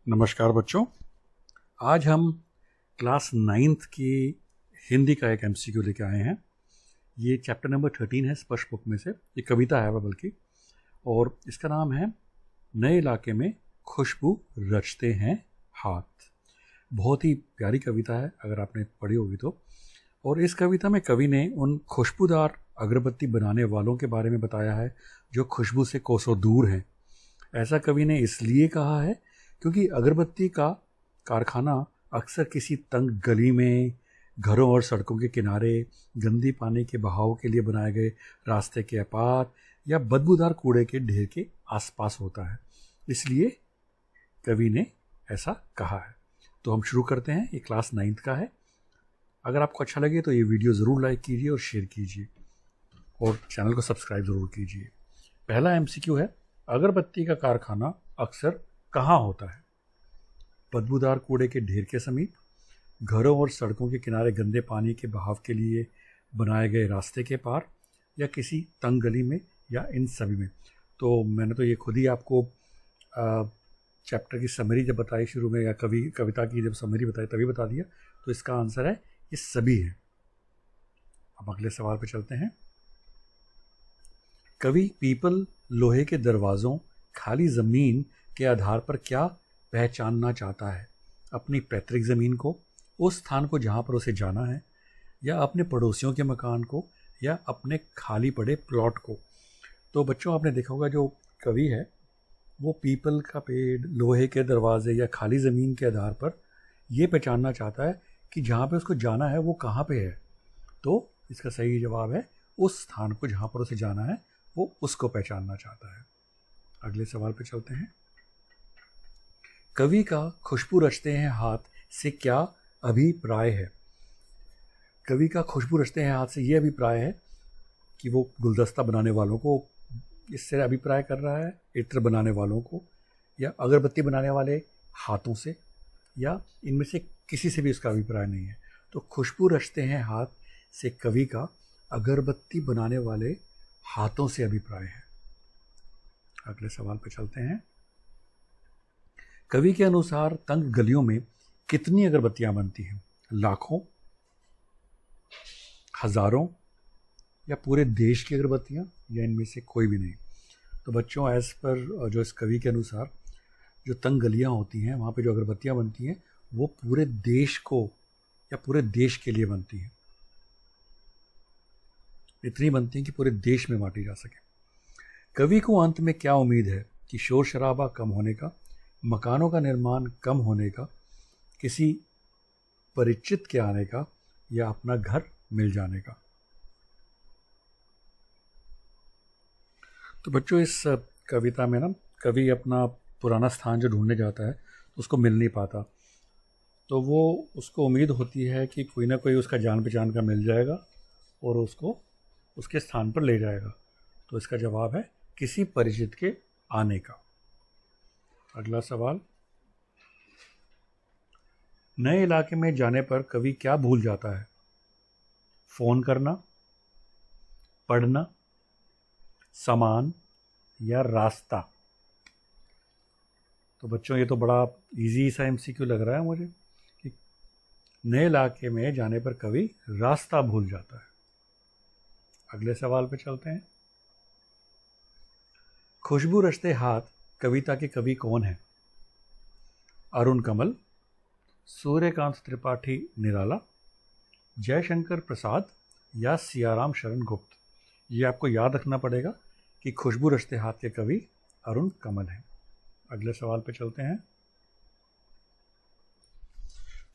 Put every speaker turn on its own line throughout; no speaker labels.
नमस्कार बच्चों। आज हम क्लास 9th की हिंदी का एक एमसीक्यू लेके आए हैं। ये चैप्टर नंबर 13 है स्पर्श बुक में से। ये कविता है वह बल्कि, और इसका नाम है नए इलाके में खुशबू रचते हैं हाथ। बहुत ही प्यारी कविता है अगर आपने पढ़ी होगी तो। और इस कविता में कवि ने उन खुशबूदार अगरबत्ती बनाने वालों के बारे में बताया है जो खुशबू से कोसों दूर हैं। ऐसा कवि ने इसलिए कहा है क्योंकि अगरबत्ती का कारखाना अक्सर किसी तंग गली में, घरों और सड़कों के किनारे, गंदी पानी के बहाव के लिए बनाए गए रास्ते के अपार या बदबूदार कूड़े के ढेर के आसपास होता है। इसलिए कवि ने ऐसा कहा है। तो हम शुरू करते हैं। ये क्लास 9th का है। अगर आपको अच्छा लगे तो ये वीडियो ज़रूर लाइक कीजिए और शेयर कीजिए और चैनल को सब्सक्राइब ज़रूर कीजिए। पहला एमसीक्यू है, अगरबत्ती का कारखाना अक्सर कहाँ होता है? बदबूदार कूड़े के ढेर के समीप, घरों और सड़कों के किनारे गंदे पानी के बहाव के लिए बनाए गए रास्ते के पार, या किसी तंग गली में, या इन सभी में। तो मैंने तो ये खुद ही आपको चैप्टर की समरी जब बताई शुरू में, या कविता की जब समरी बताई तभी बता दिया। तो इसका आंसर है ये सभी है। अब अगले सवाल पे चलते हैं। कवि पीपल लोहे के दरवाज़ों, खाली ज़मीन के आधार पर क्या पहचानना चाहता है? अपनी पैतृक ज़मीन को, उस स्थान को जहाँ पर उसे जाना है, या अपने पड़ोसियों के मकान को, या अपने खाली पड़े प्लॉट को? तो बच्चों आपने देखा होगा जो कवि है वो पीपल का पेड़, लोहे के दरवाजे या खाली ज़मीन के आधार पर ये पहचानना चाहता है कि जहाँ पे उसको जाना है वो कहाँ पे है। तो इसका सही जवाब है उस स्थान को जहाँ पर उसे जाना है वो उसको पहचानना चाहता है। अगले सवाल पे चलते हैं। कवि का खुशबू रचते हैं हाथ से क्या अभिप्राय है? कवि का खुशबू रचते हैं हाथ से ये अभिप्राय है कि वो गुलदस्ता बनाने वालों को इससे अभिप्राय कर रहा है, इत्र बनाने वालों को, या अगरबत्ती बनाने वाले हाथों से, या इनमें से किसी से भी उसका अभिप्राय नहीं है। तो खुशबू रचते हैं हाथ से कवि का अगरबत्ती बनाने वाले हाथों से अभिप्राय है। अगले सवाल पर चलते हैं। कवि के अनुसार तंग गलियों में कितनी अगरबत्तियां बनती हैं? लाखों, हजारों, या पूरे देश की अगरबत्तियां, या इनमें से कोई भी नहीं? तो बच्चों एज पर जो इस कवि के अनुसार जो तंग गलियां होती हैं वहाँ पे जो अगरबत्तियां बनती हैं वो पूरे देश को या पूरे देश के लिए बनती हैं। इतनी बनती हैं कि पूरे देश में बांटी जा सके। कवि को अंत में क्या उम्मीद है कि शोर शराबा कम होने का, मकानों का निर्माण कम होने का, किसी परिचित के आने का, या अपना घर मिल जाने का? तो बच्चों इस कविता में ना कवि अपना पुराना स्थान जो ढूंढने जाता है उसको मिल नहीं पाता। तो वो उसको उम्मीद होती है कि कोई ना कोई उसका जान पहचान का मिल जाएगा और उसको उसके स्थान पर ले जाएगा। तो इसका जवाब है किसी परिचित के आने का। अगला सवाल, नए इलाके में जाने पर कवि क्या भूल जाता है? फ़ोन करना, पढ़ना, सामान, या रास्ता? तो बच्चों ये तो बड़ा इजी सा एमसीक्यू लग रहा है मुझे कि नए इलाके में जाने पर कवि रास्ता भूल जाता है। अगले सवाल पे चलते हैं। खुशबू रचते हाथ कविता के कवि कौन हैं? अरुण कमल, सूर्यकांत त्रिपाठी निराला, जयशंकर प्रसाद, या सियाराम शरण गुप्त? ये आपको याद रखना पड़ेगा कि खुशबू रचते हाथ के कवि अरुण कमल हैं। अगले सवाल पे चलते हैं।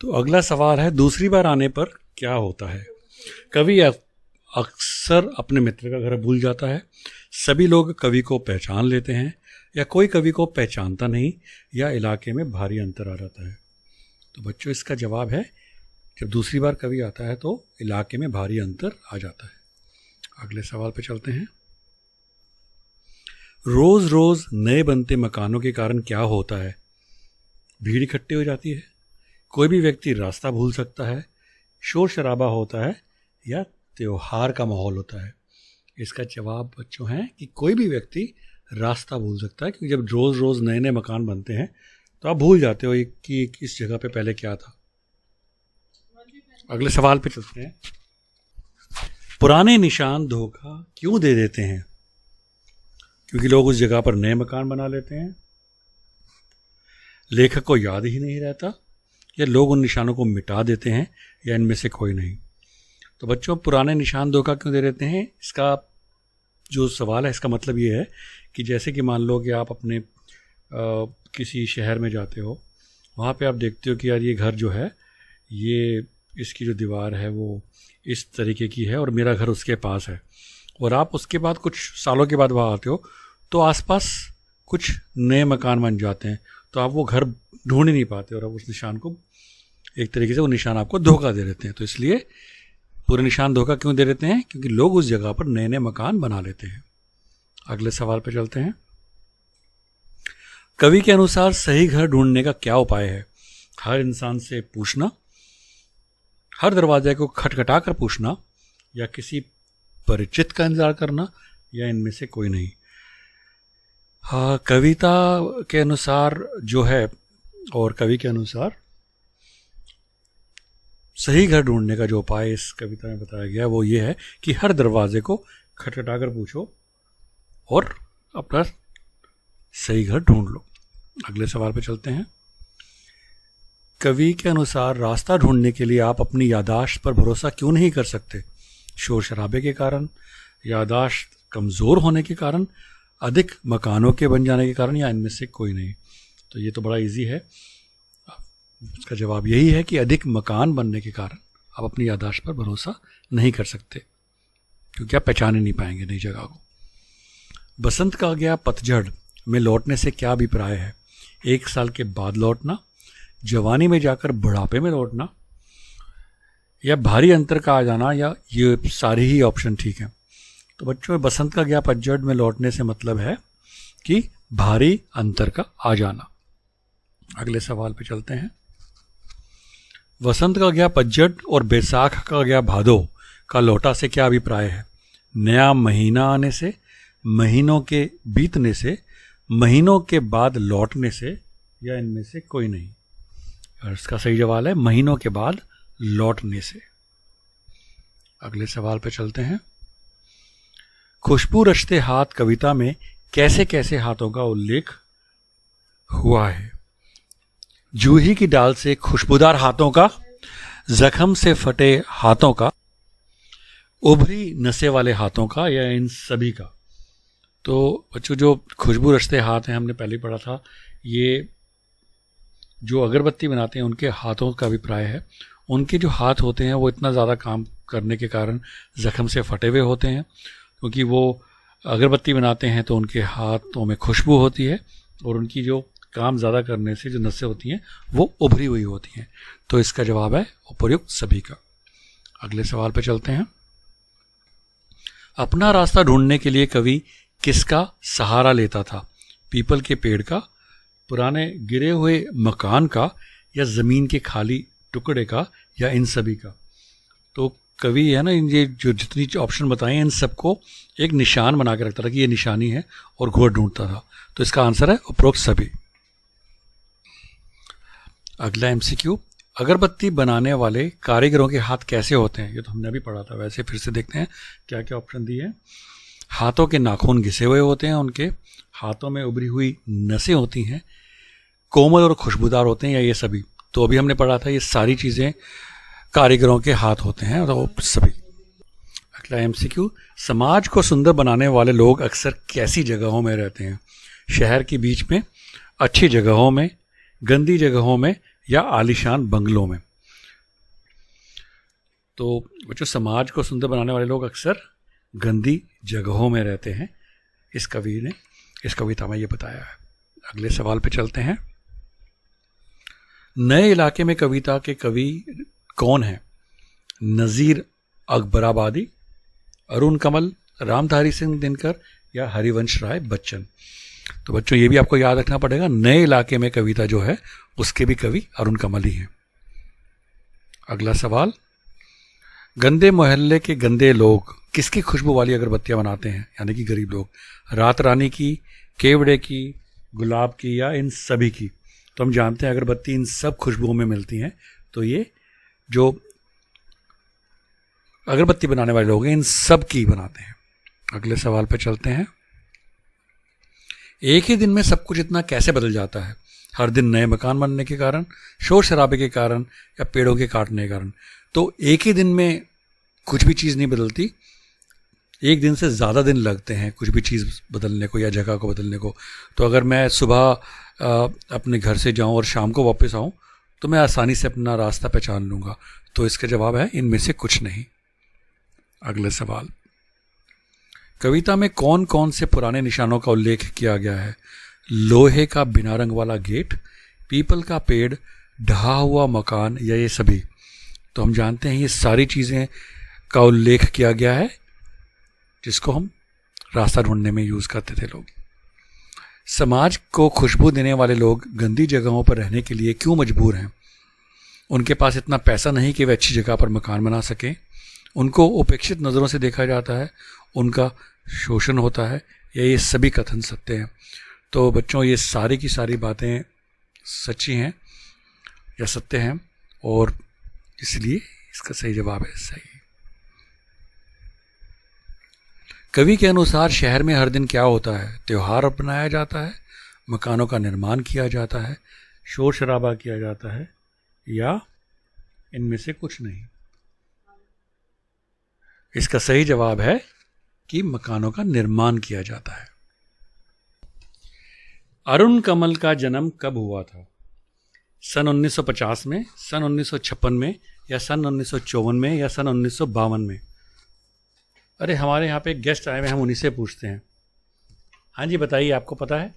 तो अगला सवाल है, दूसरी बार आने पर क्या होता है? कवि अक्सर अपने मित्र का घर भूल जाता है, सभी लोग कवि को पहचान लेते हैं, या कोई कवि को पहचानता नहीं, या इलाके में भारी अंतर आ जाता है? तो बच्चों इसका जवाब है जब दूसरी बार कवि आता है तो इलाके में भारी अंतर आ जाता है। अगले सवाल पे चलते हैं। रोज रोज नए बनते मकानों के कारण क्या होता है? भीड़ इकट्ठी हो जाती है, कोई भी व्यक्ति रास्ता भूल सकता है, शोर शराबा होता है, या त्योहार का माहौल होता है? इसका जवाब बच्चों है कि कोई भी व्यक्ति रास्ता भूल सकता है, क्योंकि जब रोज़ रोज़ नए नए मकान बनते हैं तो आप भूल जाते हो कि इस जगह पे पहले क्या था। अगले सवाल पे चलते हैं। पुराने निशान धोखा क्यों दे देते हैं? क्योंकि लोग उस जगह पर नए मकान बना लेते हैं, लेखक को याद ही नहीं रहता, या लोग उन निशानों को मिटा देते हैं, या इनमें से कोई नहीं। तो बच्चों, पुराने निशान धोखा क्यों दे देते हैं, इसका जो सवाल है इसका मतलब ये है कि जैसे कि मान लो कि आप अपने किसी शहर में जाते हो, वहाँ पे आप देखते हो कि यार ये घर जो है, ये इसकी जो दीवार है वो इस तरीके की है और मेरा घर उसके पास है, और आप उसके बाद कुछ सालों के बाद वहाँ आते हो तो आसपास कुछ नए मकान बन जाते हैं, तो आप वो घर ढूंढ ही नहीं पाते और आप उस निशान को एक तरीके से वो निशान आपको धोखा दे देते हैं। तो इसलिए पूरे निशान धोखा क्यों दे देते हैं? क्योंकि लोग उस जगह पर नए नए मकान बना लेते हैं। अगले सवाल पर चलते हैं। कवि के अनुसार सही घर ढूंढने का क्या उपाय है? हर इंसान से पूछना, हर दरवाजे को खटखटा कर पूछना, या किसी परिचित का इंतजार करना, या इनमें से कोई नहीं। हाँ, कविता के अनुसार जो है और कवि के अनुसार सही घर ढूंढने का जो उपाय इस कविता में बताया गया वो ये है कि हर दरवाजे को खटखटा कर पूछो और अपना सही घर ढूंढ लो। अगले सवाल पे चलते हैं। कवि के अनुसार रास्ता ढूंढने के लिए आप अपनी याददाश्त पर भरोसा क्यों नहीं कर सकते? शोर शराबे के कारण, याददाश्त कमज़ोर होने के कारण, अधिक मकानों के बन जाने के कारण, या इनमें से कोई नहीं? तो ये तो बड़ा इजी है, इसका जवाब यही है कि अधिक मकान बनने के कारण आप अपनी याददाश्त पर भरोसा नहीं कर सकते, क्योंकि आप पहचान ही नहीं पाएंगे नई जगह को। बसंत का गया पतझड़ में लौटने से क्या अभिप्राय है? 1 साल के बाद लौटना, जवानी में जाकर बुढ़ापे में लौटना, या भारी अंतर का आ जाना, या ये सारी ही ऑप्शन ठीक है? तो बच्चों, बसंत का गया पतझड़ में लौटने से मतलब है कि भारी अंतर का आ जाना। अगले सवाल पे चलते हैं। वसंत का गया पतझड़ और बैसाख का गया भादो का लौटा से क्या अभिप्राय है? नया महीना आने से, महीनों के बीतने से, महीनों के बाद लौटने से, या इनमें से कोई नहीं? और इसका सही जवाब है महीनों के बाद लौटने से। अगले सवाल पे चलते हैं। खुशबू रचते हाथ कविता में कैसे कैसे हाथों का उल्लेख हुआ है? जूही की डाल से खुशबूदार हाथों का, जख्म से फटे हाथों का, उभरी नसें वाले हाथों का, या इन सभी का? तो बच्चों, जो खुशबू रचते हाथ हैं हमने पहले पढ़ा था, ये जो अगरबत्ती बनाते हैं उनके हाथों का अभिप्राय है। उनके जो हाथ होते हैं वो इतना ज़्यादा काम करने के कारण जख्म से फटे हुए होते हैं, क्योंकि वो अगरबत्ती बनाते हैं तो उनके हाथों में खुशबू होती है और उनकी जो काम ज़्यादा करने से जो नसें होती हैं वो उभरी हुई होती हैं। तो इसका जवाब है उपर्युक्त सभी का। अगले सवाल पर चलते हैं। अपना रास्ता ढूंढने के लिए कवि किसका सहारा लेता था? पीपल के पेड़ का, पुराने गिरे हुए मकान का, या ज़मीन के खाली टुकड़े का, या इन सभी का? तो कवि है ना, ये जो जितनी ऑप्शन बताए इन सबको एक निशान बना के रखता था कि ये निशानी है और घोड़ ढूंढता था। तो इसका आंसर है उपरोक्त सभी। अगला एमसीक्यू। अगरबत्ती बनाने वाले कारीगरों के हाथ कैसे होते हैं? ये तो हमने अभी पढ़ा था, वैसे फिर से देखते हैं क्या क्या ऑप्शन दिए हैं। हाथों के नाखून घिसे हुए होते हैं, उनके हाथों में उभरी हुई नसें होती हैं, कोमल और खुशबूदार होते हैं, या ये सभी? तो अभी हमने पढ़ा था ये सारी चीज़ें कारीगरों के हाथ होते हैं, तो सभी। अगला एमसीक्यू। समाज को सुंदर बनाने वाले लोग अक्सर कैसी जगहों में रहते हैं? शहर के बीच में, अच्छी जगहों में, गंदी जगहों में, या आलीशान बंगलों में? तो बच्चों, समाज को सुंदर बनाने वाले लोग अक्सर गंदी जगहों में रहते हैं, इस कवि ने इस कविता में ये बताया है। अगले सवाल पे चलते हैं। नए इलाके में कविता के कवि कौन हैं? नज़ीर अकबराबादी, अरुण कमल, रामधारी सिंह दिनकर, या हरिवंश राय बच्चन? तो बच्चों, ये भी आपको याद रखना पड़ेगा, नए इलाके में कविता जो है उसके भी कवि अरुण कमल ही हैं। अगला सवाल। गंदे मोहल्ले के गंदे लोग किसकी खुशबू वाली अगरबत्तियां बनाते हैं, यानी कि गरीब लोग? रात रानी की, केवड़े की, गुलाब की, या इन सभी की? तो हम जानते हैं अगरबत्ती इन सब खुशबुओं में मिलती हैं। तो ये जो अगरबत्ती बनाने वाले लोग हैं इन सब की बनाते हैं। अगले सवाल पे चलते हैं। एक ही दिन में सब कुछ इतना कैसे बदल जाता है? हर दिन नए मकान बनने के कारण, शोर शराबे के कारण, या पेड़ों के काटने के कारण। तो एक ही दिन में कुछ भी चीज़ नहीं बदलती, एक दिन से ज़्यादा दिन लगते हैं कुछ भी चीज़ बदलने को या जगह को बदलने को। तो अगर मैं सुबह अपने घर से जाऊं और शाम को वापस आऊं तो मैं आसानी से अपना रास्ता पहचान लूँगा। तो इसका जवाब है इनमें से कुछ नहीं। अगले सवाल, कविता में कौन कौन से पुराने निशानों का उल्लेख किया गया है? लोहे का बिना रंग वाला गेट, पीपल का पेड़, ढहा हुआ मकान, या ये सभी? तो हम जानते हैं ये सारी चीज़ें का उल्लेख किया गया है जिसको हम रास्ता ढूंढने में यूज़ करते थे लोग। समाज को खुशबू देने वाले लोग गंदी जगहों पर रहने के लिए क्यों मजबूर हैं? उनके पास इतना पैसा नहीं कि वे अच्छी जगह पर मकान बना सकें, उनको उपेक्षित नज़रों से देखा जाता है, उनका शोषण होता है, या ये सभी कथन सत्य हैं? तो बच्चों ये सारी की सारी बातें सच्ची हैं या सत्य हैं, और इसलिए इसका सही जवाब है सही। कवि के अनुसार शहर में हर दिन क्या होता है? त्योहार अपनाया जाता है, मकानों का निर्माण किया जाता है, शोर शराबा किया जाता है, या इनमें से कुछ नहीं? इसका सही जवाब है कि मकानों का निर्माण किया जाता है। अरुण कमल का जन्म कब हुआ था? सन 1950 में, सन 1956 में, या सन 1954 में, या सन 1952 में? अरे हमारे यहाँ पे एक गेस्ट आए हुए, हम उन्हीं से पूछते हैं। हाँ जी बताइए, आपको पता है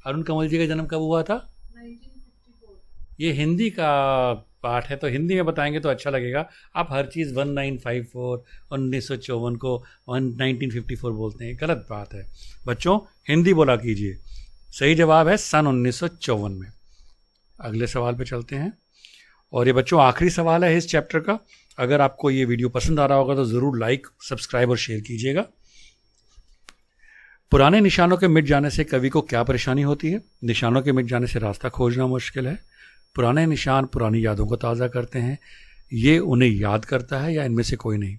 अरुण कमल जी का जन्म कब हुआ था?
1954।
ये हिंदी का पाठ है तो हिंदी में बताएंगे तो अच्छा लगेगा। आप हर चीज़ 1954, 1954 को 1954 बोलते हैं, गलत बात है। बच्चों हिंदी बोला कीजिए। सही जवाब है सन 1954 में। अगले सवाल पे चलते हैं, और ये बच्चों आखिरी सवाल है इस चैप्टर का। अगर आपको ये वीडियो पसंद आ रहा होगा तो ज़रूर लाइक, सब्सक्राइब और शेयर कीजिएगा। पुराने निशानों के मिट जाने से कवि को क्या परेशानी होती है? निशानों के मिट जाने से रास्ता खोजना मुश्किल है। पुराने निशान पुरानी यादों को ताज़ा करते हैं, ये उन्हें याद करता है, या इनमें से कोई नहीं?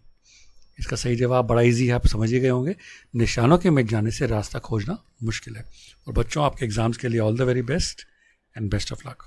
इसका सही जवाब बड़ा इजी है, आप समझ ही गए होंगे। निशानों के मिट जाने से रास्ता खोजना मुश्किल है। और बच्चों आपके एग्जाम्स के लिए all the very best and best of luck.